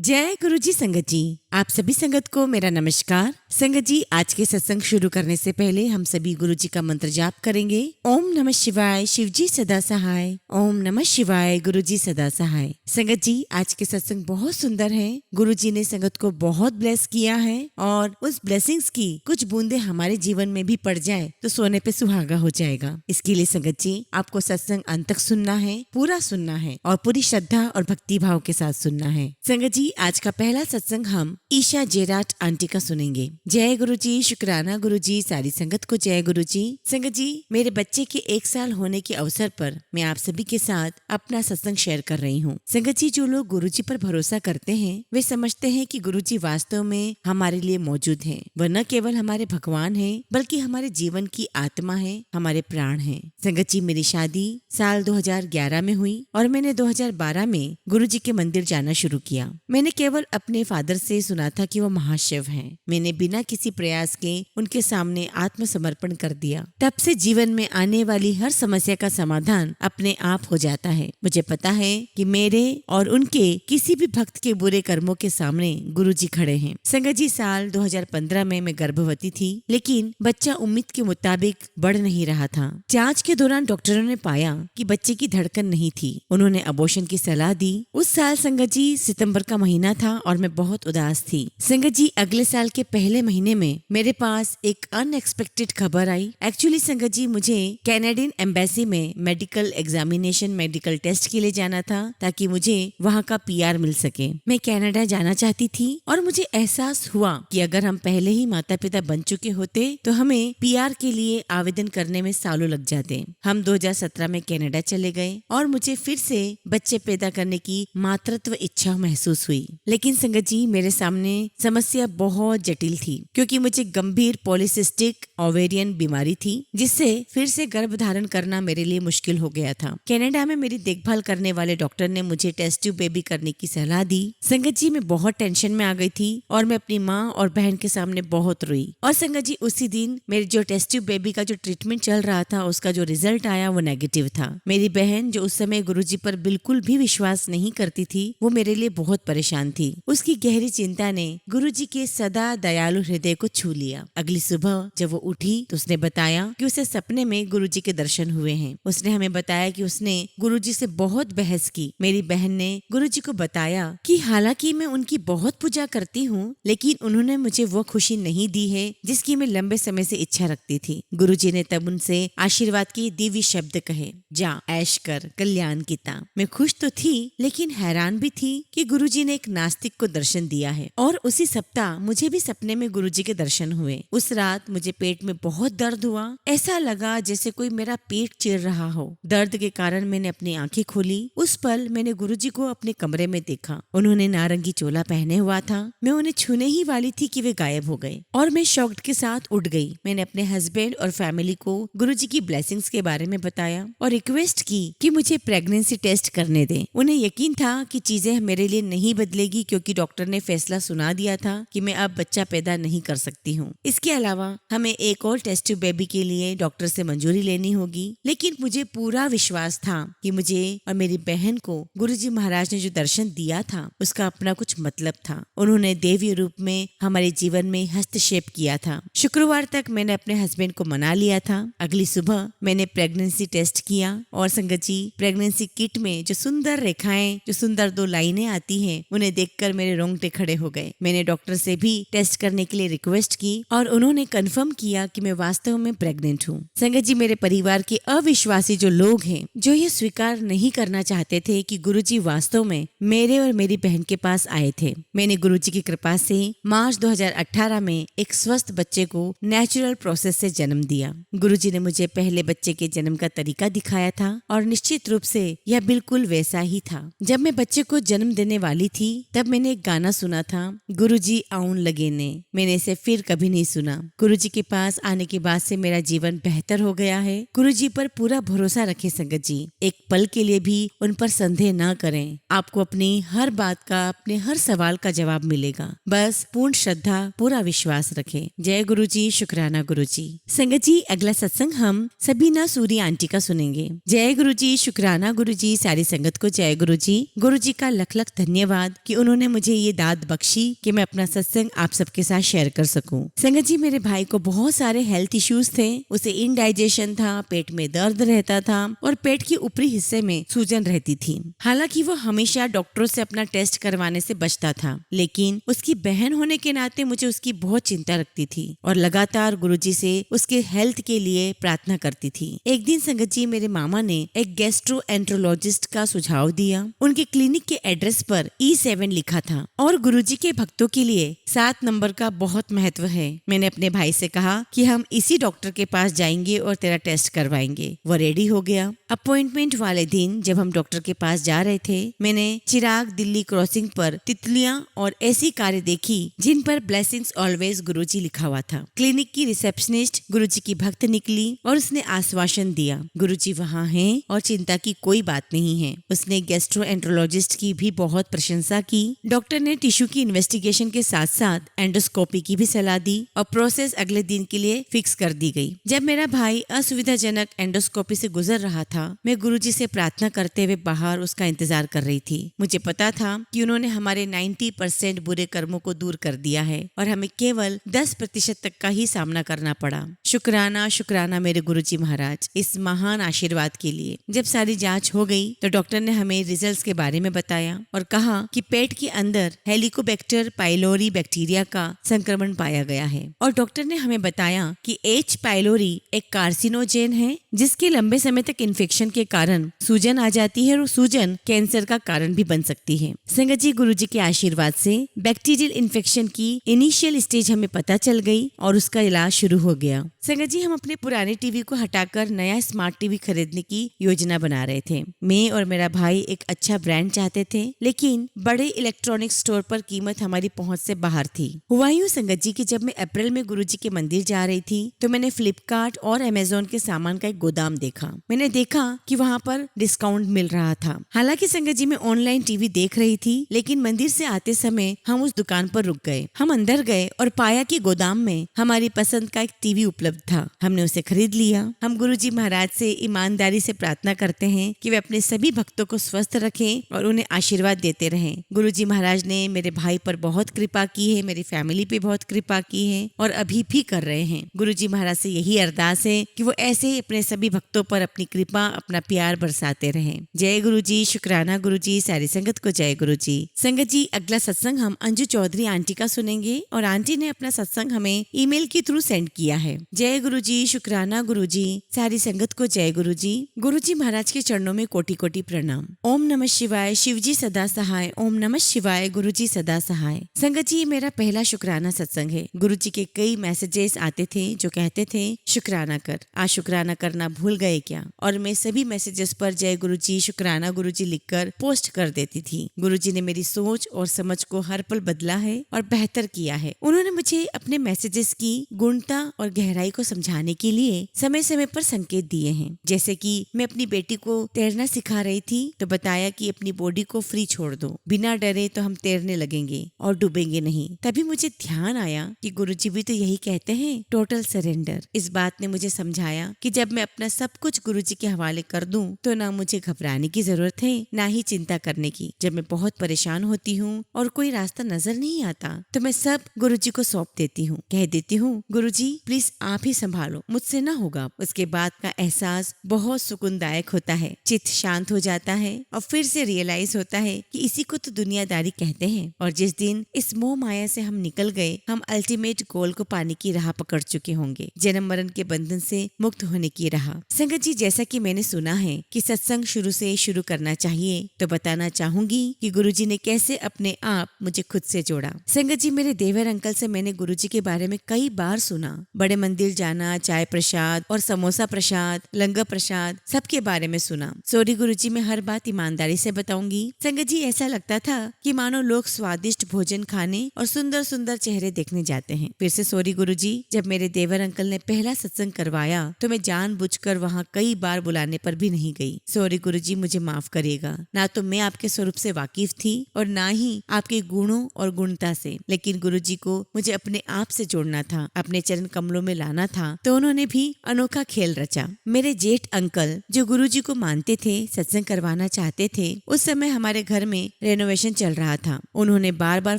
जय गुरुजी संगत जी। आप सभी संगत को मेरा नमस्कार। संगत जी, आज के सत्संग शुरू करने से पहले हम सभी गुरुजी का मंत्र जाप करेंगे। ओम नमः शिवाय, शिवजी सदा सहाय। ओम नमः शिवाय, गुरुजी सदा सहाय। संगत जी, आज के सत्संग बहुत सुंदर है। गुरुजी ने संगत को बहुत ब्लेस किया है और उस ब्लेसिंग्स की कुछ बूंदे हमारे जीवन में भी पड़ जाए तो सोने पे सुहागा हो जाएगा। इसके लिए संगत जी, आपको सत्संग अंत तक सुनना है, पूरा सुनना है और पूरी श्रद्धा और भक्ति भाव के साथ सुनना है। संगत जी, आज का पहला सत्संग हम ईशा जेराट आंटी का सुनेंगे। जय गुरुजी, शुक्राना गुरुजी, सारी संगत को जय गुरुजी। संगत जी, मेरे बच्चे के 1 साल होने के अवसर पर मैं आप सभी के साथ अपना सत्संग शेयर कर रही हूँ। संगत जी, जो लोग गुरुजी पर भरोसा करते हैं वे समझते हैं कि गुरुजी वास्तव में हमारे लिए मौजूद हैं। वह न केवल हमारे भगवान है बल्कि हमारे जीवन की आत्मा है, हमारे प्राण है। संगत जी, मेरी शादी साल 2011 में हुई और मैंने 2012 में गुरुजी के मंदिर जाना शुरू किया। मैंने केवल अपने फादर से सुना था कि वो महाशिव हैं। मैंने बिना किसी प्रयास के उनके सामने आत्मसमर्पण कर दिया। तब से जीवन में आने वाली हर समस्या का समाधान अपने आप हो जाता है। मुझे पता है कि मेरे और उनके किसी भी भक्त के बुरे कर्मों के सामने गुरुजी खड़े हैं। संगत जी, साल 2015 में मैं गर्भवती थी, लेकिन बच्चा उम्मीद के मुताबिक बढ़ नहीं रहा था। जांच के दौरान डॉक्टरों ने पाया कि बच्चे की धड़कन नहीं थी। उन्होंने अबॉर्शन की सलाह दी। उस साल संगत जी सितंबर का महीना था और मैं बहुत उदास थी। संगत जी, अगले साल के पहले महीने में मेरे पास एक अनएक्सपेक्टेड खबर आई। एक्चुअली संगत जी, मुझे कैनेडियन एम्बेसी में मेडिकल एग्जामिनेशन, मेडिकल टेस्ट के लिए जाना था ताकि मुझे वहाँ का पीआर मिल सके। मैं कनाडा जाना चाहती थी और मुझे एहसास हुआ कि अगर हम पहले ही माता पिता बन चुके होते तो हमें पीआर के लिए आवेदन करने में सालों लग जाते। हम 2017 में कनाडा चले गए और मुझे फिर से बच्चे पैदा करने की मातृत्व इच्छा महसूस हुई। लेकिन संगत जी, मेरे सामने समस्या बहुत जटिल थी क्योंकि मुझे गंभीर पॉलीसिस्टिक ओवेरियन बीमारी थी जिससे फिर से गर्भ धारण करना मेरे लिए मुश्किल हो गया था। कनाडा में मेरी देखभाल करने वाले डॉक्टर ने मुझे टेस्ट ट्यूब बेबी करने की सलाह दी। संगत जी, मैं बहुत टेंशन में आ गई थी और मैं अपनी माँ और बहन के सामने बहुत रोई। और संगत जी, उसी दिन मेरे जो टेस्ट ट्यूब बेबी का जो ट्रीटमेंट चल रहा था उसका जो रिजल्ट आया वो नेगेटिव था। मेरी बहन जो उस समय गुरुजी पर बिल्कुल भी विश्वास नहीं करती थी, वो मेरे लिए बहुत परेशान थी। उसकी गहरी चिंता ने गुरुजी के सदा दयालु हृदय को छू लिया। अगली सुबह जब वो उठी तो उसने बताया कि उसे सपने में गुरुजी के दर्शन हुए हैं। उसने हमें बताया कि उसने गुरुजी से बहुत बहस की। मेरी बहन ने गुरुजी को बताया कि हालांकि मैं उनकी बहुत पूजा करती हूँ, लेकिन उन्होंने मुझे वो खुशी नहीं दी है जिसकी मैं लंबे समय से इच्छा रखती थी। गुरुजी ने तब उनसे आशीर्वाद के दिव्य शब्द कहे, जा ऐश कर, कल्याण कीता। मैं खुश तो थी लेकिन हैरान भी थी कि गुरुजी ने एक नास्तिक को दर्शन दिया है। और उसी सप्ताह मुझे भी सपने में गुरुजी के दर्शन हुए। उस रात मुझे पेट में बहुत दर्द हुआ। ऐसा लगा जैसे कोई मेरा पेट चीर रहा हो। दर्द के कारण मैंने अपनी आंखें खोली। उस पल मैंने गुरुजी को अपने कमरे में देखा। उन्होंने नारंगी चोला पहने हुआ था। मैं उन्हें छूने ही वाली थी कि वे गायब हो गए और मैं शॉक्ड के साथ उठ गई। मैंने अपने हस्बैंड और फैमिली को गुरुजी की ब्लेसिंग्स के बारे में बताया और रिक्वेस्ट की कि मुझे प्रेगनेंसी टेस्ट करने दें। उन्हें यकीन था कि चीजें मेरे लिए नहीं बदलेगी क्योंकि डॉक्टर ने फैसला सुना दिया था कि मैं अब बच्चा पैदा नहीं कर सकती हूँ। इसके अलावा हमें एक और टेस्ट ट्यूब बेबी के लिए डॉक्टर से मंजूरी लेनी होगी। लेकिन मुझे पूरा विश्वास था कि मुझे और मेरी बहन को गुरुजी महाराज ने जो दर्शन दिया था उसका अपना कुछ मतलब था। उन्होंने देवी रूप में हमारे जीवन में हस्तक्षेप किया था। शुक्रवार तक मैंने अपने हस्बैंड को मना लिया था। अगली सुबह मैंने प्रेगनेंसी टेस्ट किया और संगत जी, प्रेगनेंसी किट में जो सुंदर रेखाएं, जो सुंदर 2 लाइनें आती हैं, उन्हें देखकर मेरे रोंगटे खड़े हो गए। मैंने डॉक्टर से भी टेस्ट करने के लिए रिक्वेस्ट की और उन्होंने कंफर्म किया कि मैं वास्तव में प्रेग्नेंट हूँ। संगत जी, मेरे परिवार के अविश्वासी जो लोग हैं, जो ये स्वीकार नहीं करना चाहते थे कि गुरुजी वास्तव में मेरे और मेरी बहन के पास आए थे, मैंने गुरुजी की कृपा से मार्च 2018 में एक स्वस्थ बच्चे को नेचुरल प्रोसेस से जन्म दिया। गुरुजी ने मुझे पहले बच्चे के जन्म का तरीका दिखाया था और निश्चित रूप से यह बिल्कुल वैसा ही था। जब मैं बच्चे को जन्म देने वाली थी तब मैंने एक गाना सुना था, गुरुजी आउन लगे ने। मैंने इसे फिर कभी नहीं सुना। गुरुजी के पास आने के बाद से मेरा जीवन बेहतर हो गया है गुरुजी पर पूरा भरोसा रखें संगत जी। एक पल के लिए भी उन पर संदेह न करें। आपको अपनी हर बात का, अपने हर सवाल का जवाब मिलेगा। बस पूर्ण श्रद्धा, पूरा विश्वास रखें। जय गुरुजी, शुक्राना गुरुजी। संगत जी, अगला सत्संग हम सबीना सूरी आंटी का सुनेंगे। जय गुरुजी, शुक्राना गुरुजी। सारी संगत को जय गुरुजी। गुरुजी का लख लख धन्यवाद कि उन्होंने मुझे ये दाद बख्शी कि मैं अपना सत्संग आप सबके साथ शेयर कर सकूं। संगत जी, मेरे भाई को बहुत सारे हेल्थ इश्यूज थे। उसे इनडाइजेशन था, पेट में दर्द रहता था और पेट के ऊपरी हिस्से में सूजन रहती थी। हालांकि वो हमेशा डॉक्टरों से अपना टेस्ट करवाने से बचता था, लेकिन उसकी बहन होने के नाते मुझे उसकी बहुत चिंता लगती थी और लगातार गुरुजी से उसके हेल्थ के लिए प्रार्थना करती थी। एक दिन संगत जी, मेरे मामा ने एक गैस्ट्रोएंट्रोलॉजिस्ट का सुझाव दिया। उनके क्लिनिक के एड्रेस पर E7 लिखा था और गुरुजी के भक्तों के लिए 7 नंबर का बहुत महत्व है। मैंने अपने भाई से कहा कि हम इसी डॉक्टर के पास जाएंगे और तेरा टेस्ट करवाएंगे। वो रेडी हो गया। अपॉइंटमेंट वाले दिन जब हम डॉक्टर के पास जा रहे थे, मैंने चिराग दिल्ली क्रॉसिंग पर तितलियां और ऐसी कारें देखी जिन पर ब्लेसिंग्स ऑलवेज गुरुजी लिखा हुआ था। क्लिनिक की रिसेप्शनिस्ट गुरुजी की भक्त निकली और उसने आश्वासन दिया, गुरुजी वहाँ हैं और चिंता की कोई बात नहीं है। उसने गैस्ट्रोएंट्रोलॉजिस्ट की भी बहुत प्रशंसा की। डॉक्टर ने टिश्यू की इन्वेस्टिगेशन के साथ साथ एंडोस्कोपी की भी सलाह दी और प्रोसेस अगले दिन के लिए फिक्स कर दी गई। जब मेरा भाई असुविधाजनक एंडोस्कोपी से गुजर रहा था, मैं गुरुजी से प्रार्थना करते हुए बाहर उसका इंतजार कर रही थी। मुझे पता था कि उन्होंने हमारे 90% बुरे कर्मों को दूर कर दिया है और हमें केवल 10% तक का ही सामना करना पड़ा। शुक्राना शुक्राना मेरे गुरुजी महाराज, इस महान आशीर्वाद के लिए। जब सारी जांच हो गई तो डॉक्टर ने हमें रिजल्ट्स के बारे में बताया और कहा कि पेट के अंदर हेलिकोबैक्टर पाइलोरी बैक्टीरिया का संक्रमण पाया गया है और डॉक्टर ने हमें बताया कि H पाइलोरी एक कार्सिनोजेन है जिसके लंबे समय तक इन्फेक्शन के कारण सूजन आ जाती है और सूजन कैंसर का कारण भी बन सकती है। संगत जी, गुरुजी के आशीर्वाद से बैक्टीरियल इन्फेक्शन की इनिशियल स्टेज हमें पता चल गई और उसका इलाज शुरू हो गया। संगत जी, हम अपने पुराने टीवी को हटाकर नया स्मार्ट टीवी खरीदने की योजना बना रहे थे। मैं और मेरा भाई एक अच्छा ब्रांड चाहते थे, लेकिन बड़े इलेक्ट्रॉनिक स्टोर पर कीमत हमारी पहुंच से बाहर थी। हुआ यूं संगत जी कि जब मैं अप्रैल में गुरुजी के मंदिर जा रही थी तो मैंने फ्लिपकार्ट और अमेजोन के सामान का एक गोदाम देखा। मैंने देखा कि वहाँ पर डिस्काउंट मिल रहा था। हालांकि संगत जी, मैं ऑनलाइन टीवी देख रही थी, लेकिन मंदिर से आते समय हम उस दुकान पर रुक गए। हम अंदर गए और पाया कि गोदाम में हमारी पसंद का एक टीवी उपलब्ध था। हमने उसे खरीद लिया। हम गुरुजी महाराज से ईमानदारी से प्रार्थना करते हैं कि वे अपने सभी भक्तों को स्वस्थ रखें और उन्हें आशीर्वाद देते रहें। गुरुजी महाराज ने मेरे भाई पर बहुत कृपा की है, मेरी फैमिली पे बहुत कृपा की है और अभी भी कर रहे हैं। गुरुजी महाराज से यही अरदास है कि वो ऐसे ही अपने सभी भक्तों पर अपनी कृपा, अपना प्यार बरसाते रहें। जय गुरुजी, शुक्राना गुरुजी। सारी संगत को जय गुरुजी। संगत जी, अगला सत्संग हम अंजू चौधरी आंटी का सुनेंगे और आंटी ने अपना सत्संग हमें ईमेल के थ्रू सेंड किया है। जय गुरुजी, शुक्राना गुरुजी। सारी संगत को जय गुरुजी। गुरुजी महाराज के चरणों में कोटि कोटि प्रणाम। ओम नमः शिवाय। शिवजी सदा सहाय। ओम नमः शिवाय। गुरुजी सदा सहाय। संगत जी, मेरा पहला शुक्राना सत्संग है। गुरुजी के कई मैसेजेस आते थे जो कहते थे शुक्राना कर। आज शुक्राना करना भूल गए क्या? और मैं सभी मैसेजेस पर जय गुरुजी, शुक्राना गुरुजी लिखकर पोस्ट कर देती थी। गुरुजी ने मेरी सोच और समझ को हर पल बदला है और बेहतर किया है। उन्होंने मुझे अपने मैसेजेस की गुणता और गहराई को समझाने के लिए समय समय पर संकेत दिए हैं। जैसे कि मैं अपनी बेटी को तैरना सिखा रही थी तो बताया कि अपनी बॉडी को फ्री छोड़ दो, बिना डरे तो हम तैरने लगेंगे और डूबेंगे नहीं। तभी मुझे ध्यान आया कि गुरुजी भी तो यही कहते हैं, टोटल सरेंडर। इस बात ने मुझे समझाया कि जब मैं अपना सब कुछ गुरुजी के हवाले कर दूं तो ना मुझे घबराने की जरूरत है, ना ही चिंता करने की। जब मैं बहुत परेशान होती हूँ और कोई रास्ता नजर नहीं आता तो मैं सब गुरुजी को सौंप देती हूँ, कह देती हूँ गुरुजी प्लीज आप ही संभालो, मुझसे ना होगा। उसके बाद का एहसास बहुत सुकूनदायक होता है। चित्त शांत हो जाता है और फिर से रियलाइज होता है कि इसी को तो दुनियादारी कहते हैं। और जिस दिन इस मोह माया से हम निकल गए, हम अल्टीमेट गोल को पाने की राह पकड़ चुके होंगे, जन्म मरण के बंधन से मुक्त होने की राह। संगत जी, जैसा कि मैंने सुना है कि सत्संग शुरू से शुरू करना चाहिए, तो बताना चाहूंगी कि गुरुजी ने कैसे अपने आप मुझे खुद से जोड़ा। संगत जी, मेरे देवर अंकल से मैंने गुरुजी के बारे में कई बार सुना। बड़े मंदिर जाना, चाय प्रसाद और समोसा प्रसाद, लंगर प्रसाद, सबके बारे में सुना। सॉरी गुरुजी, मैं हर बात ईमानदारी से बताऊंगी। संगत जी, ऐसा लगता था कि मानो लोग स्वादिष्ट भोजन खाने और सुंदर सुंदर चेहरे देखने जाते हैं। फिर से सॉरी गुरुजी, जब मेरे देवर अंकल ने पहला सत्संग करवाया तो मैं जानबूझकर वहाँ कई बार बुलाने पर भी नहीं गई। सॉरी गुरुजी, मुझे माफ करिएगा। ना तो मैं आपके स्वरूप से वाकिफ थी और ना ही आपके गुणों और गुणता से, लेकिन गुरुजी को मुझे अपने आप से जोड़ना था, अपने चरण कमलों में लाना था, तो उन्होंने भी अनोखा खेल रचा। मेरे जेठ अंकल जो गुरुजी को मानते थे, सत्संग करवाना चाहते थे। उस समय हमारे घर में रेनोवेशन चल रहा था। उन्होंने बार बार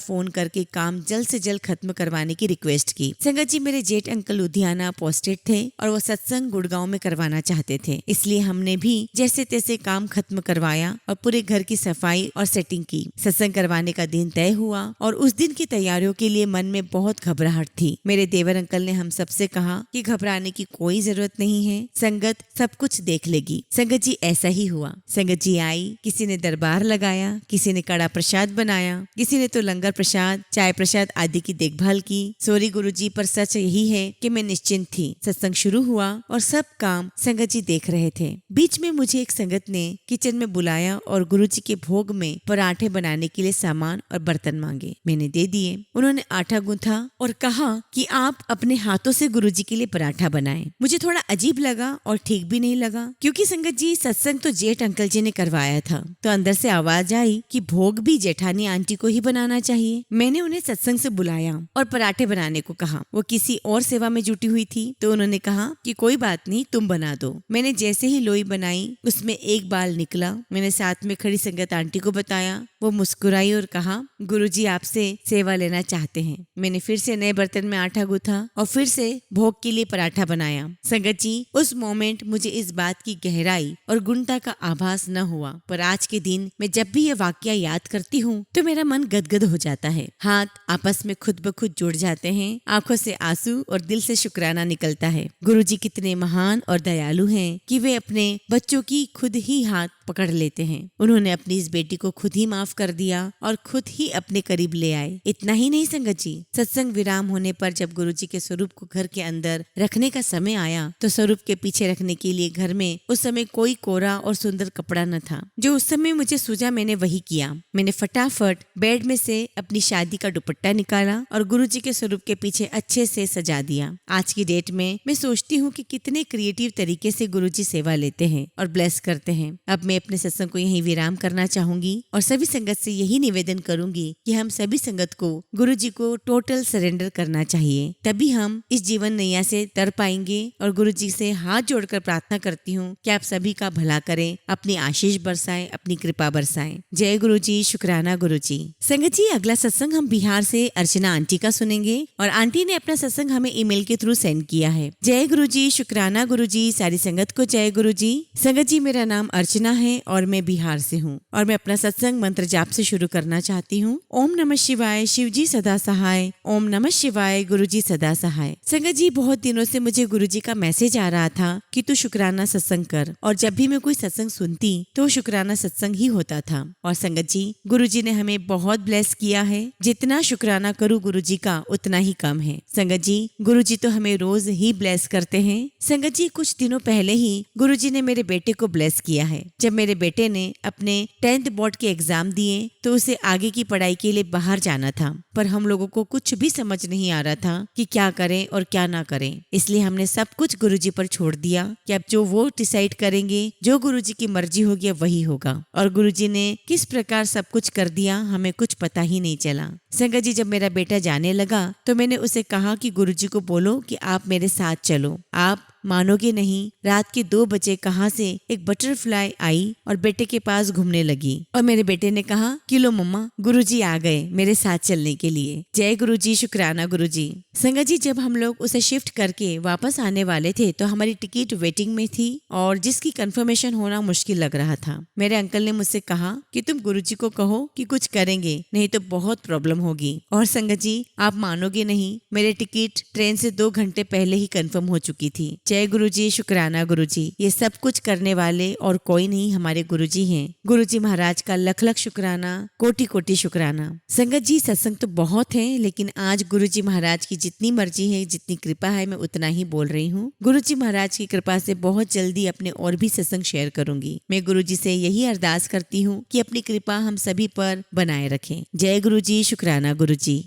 फोन करके काम जल्द से जल्द खत्म करवाने की रिक्वेस्ट की। संगत जी, मेरे जेठ अंकल लुधियाना पोस्टेड थे और वो सत्संग गुड़गांव में करवाना चाहते थे, इसलिए हमने भी जैसे तैसे काम खत्म करवाया और पूरे घर की सफाई और सेटिंग की। सत्संग करवाने का दिन तय हुआ और उस दिन की तैयारियों के लिए मन में बहुत घबराहट थी। मेरे देवर अंकल ने हम सबसे कहा कि घबराने की कोई जरूरत नहीं है, संगत सब कुछ देख लेगी। संगत जी, ऐसा ही हुआ। संगत जी आई, किसी ने दरबार लगाया, किसी ने कड़ा प्रसाद बनाया, किसी ने तो लंगर प्रसाद, चाय प्रसाद आदि की देखभाल की। सॉरी गुरुजी, पर सच यही है कि मैं निश्चिंत थी। सत्संग शुरू हुआ और सब काम संगत जी देख रहे थे। बीच में मुझे एक संगत ने किचन में बुलाया और गुरुजी के भोग में पराठे बनाने के लिए सामान और बर्तन मांगे। मैंने दे दिए। उन्होंने आटा गूंथा और कहा कि आप अपने हाथों से गुरुजी के लिए पराठा बनाएं। मुझे थोड़ा अजीब लगा और ठीक भी नहीं लगा, क्योंकि संगत जी सत्संग तो जेठ अंकल जी ने करवाया था। तो अंदर से आवाज आई कि भोग भी जेठानी आंटी को ही बनाना चाहिए। मैंने उन्हें सत्संग से बुलाया और पराठे बनाने को कहा। वो किसी और सेवा में जुटी हुई थी, तो उन्होंने कहा कि कोई बात नहीं, तुम बना दो। मैंने जैसे ही लोई बनाई, उसमें एक बाल निकला। मैंने साथ में खड़ी संगत आंटी को बताया। वो मुस्कुराई और कहा, गुरुजी आपसे सेवा लेना चाहते हैं। मैंने फिर से नए बर्तन में आटा गूंथा और फिर से भोग के लिए पराठा बनाया। संगत जी, उस मोमेंट मुझे इस बात की गहराई और गुणता का आभास न हुआ, पर आज के दिन मैं जब भी ये वाकया याद करती हूँ तो मेरा मन गदगद हो जाता है। हाथ आपस में खुद ब खुद जुड़ जाते हैं, आंखों से आंसू और दिल से शुक्राना निकलता है। गुरुजी कितने महान और दयालु हैं कि वे अपने बच्चों की खुद ही हाथ पकड़ लेते हैं। उन्होंने अपनी इस बेटी को खुद ही माफ कर दिया और खुद ही अपने करीब ले आए। इतना ही नहीं संगत जी, सत्संग विराम होने पर जब गुरुजी के स्वरूप को घर के अंदर रखने का समय आया, तो स्वरूप के पीछे रखने के लिए घर में उस समय कोई कोरा और सुंदर कपड़ा न था। जो उस समय मुझे सूझा, मैंने वही किया। मैंने फटाफट बेड में से अपनी शादी का दुपट्टा निकाला और गुरुजी के स्वरूप के पीछे अच्छे से सजा दिया। आज की डेट में मैं सोचती हूँ कि कितने क्रिएटिव तरीके से गुरुजी सेवा लेते हैं और ब्लेस करते हैं। अब मैं अपने सत्संग को यहीं विराम करना चाहूंगी और सभी संगत से यही निवेदन करूंगी कि हम सभी संगत को गुरुजी को टोटल सरेंडर करना चाहिए, तभी हम इस जीवन नैया से तर पाएंगे। और गुरुजी से हाथ जोड़कर प्रार्थना करती हूँ कि आप सभी का भला करें, अपनी आशीष बरसाएं, अपनी कृपा बरसाएं। जय गुरुजी, शुक्राना गुरुजी। संगत जी, अगला सत्संग हम बिहार से अर्चना आंटी का सुनेंगे और आंटी ने अपना सत्संग हमें ईमेल के थ्रू सेंड किया है। जय गुरुजी, शुक्राना गुरुजी, सारी संगत को जय गुरुजी। संगत जी, मेरा नाम अर्चना है और मैं बिहार से हूँ और मैं अपना सत्संग मंत्र जाप से शुरू करना चाहती हूँ। ओम नमः शिवाय, शिवजी सदा सहाय। ओम नमः शिवाय, गुरुजी सदा सहाय। संगत जी, बहुत दिनों से मुझे गुरुजी का मैसेज आ रहा था कि तू शुक्राना सत्संग कर, और जब भी मैं कोई सत्संग सुनती तो शुक्राना सत्संग ही होता था। और संगत जी, गुरुजी ने हमें बहुत ब्लेस किया है। जितना शुक्राना करूँ गुरुजी का उतना ही कम है। संगत जी, गुरुजी तो हमें रोज ही ब्लेस करते हैं। संगत जी, कुछ दिनों पहले ही गुरुजी ने मेरे बेटे को ब्लेस किया है। जब मेरे बेटे ने अपने 10th बोर्ड के एग्जाम दिए तो उसे आगे की पढ़ाई के लिए बाहर जाना था, पर हम लोगों को कुछ भी समझ नहीं आ रहा था कि क्या करें और क्या ना करें। इसलिए हमने सब कुछ गुरुजी पर छोड़ दिया कि अब जो वो डिसाइड करेंगे, जो गुरुजी की मर्जी होगी वही होगा। और गुरुजी ने किस प्रकार सब कुछ कर दिया, हमें कुछ पता ही नहीं चला। संगत जी, जब मेरा बेटा जाने लगा तो मैंने उसे कहा कि गुरुजी को बोलो कि आप मेरे साथ चलो। आप मानोगे नहीं, रात के 2 बजे कहाँ से एक बटरफ्लाई आई और बेटे के पास घूमने लगी और मेरे बेटे ने कहा कि लो मम्मा, गुरुजी आ गए मेरे साथ चलने के लिए। जय गुरुजी, शुक्राना गुरुजी। संगत जी, जब हम लोग उसे शिफ्ट करके वापस आने वाले थे तो हमारी टिकट वेटिंग में थी और जिसकी कंफर्मेशन होना मुश्किल लग रहा था। मेरे अंकल ने मुझसे कहा कि तुम गुरुजी को कहो कि कुछ करेंगे, नहीं तो बहुत प्रॉब्लम होगी। और संगत जी, आप मानोगे नहीं, मेरे टिकट ट्रेन से 2 घंटे पहले ही कंफर्म हो चुकी थी। जय गुरुजी, शुक्राना गुरुजी। ये सब कुछ करने वाले और कोई नहीं, हमारे गुरुजी हैं। गुरुजी महाराज का लख लख शुक्राना, कोटि कोटि शुक्राना। संगत जी, सत्संग तो बहुत है, लेकिन आज गुरुजी महाराज की जितनी मर्जी है, जितनी कृपा है, मैं उतना ही बोल रही हूँ। गुरुजी महाराज की कृपा से बहुत जल्दी अपने और भी सत्संग शेयर करूंगी। मैं गुरुजी से यही अरदास करती हूँ कि अपनी कृपा हम सभी पर बनाए रखें। जय गुरुजी, शुक्राना गुरुजी।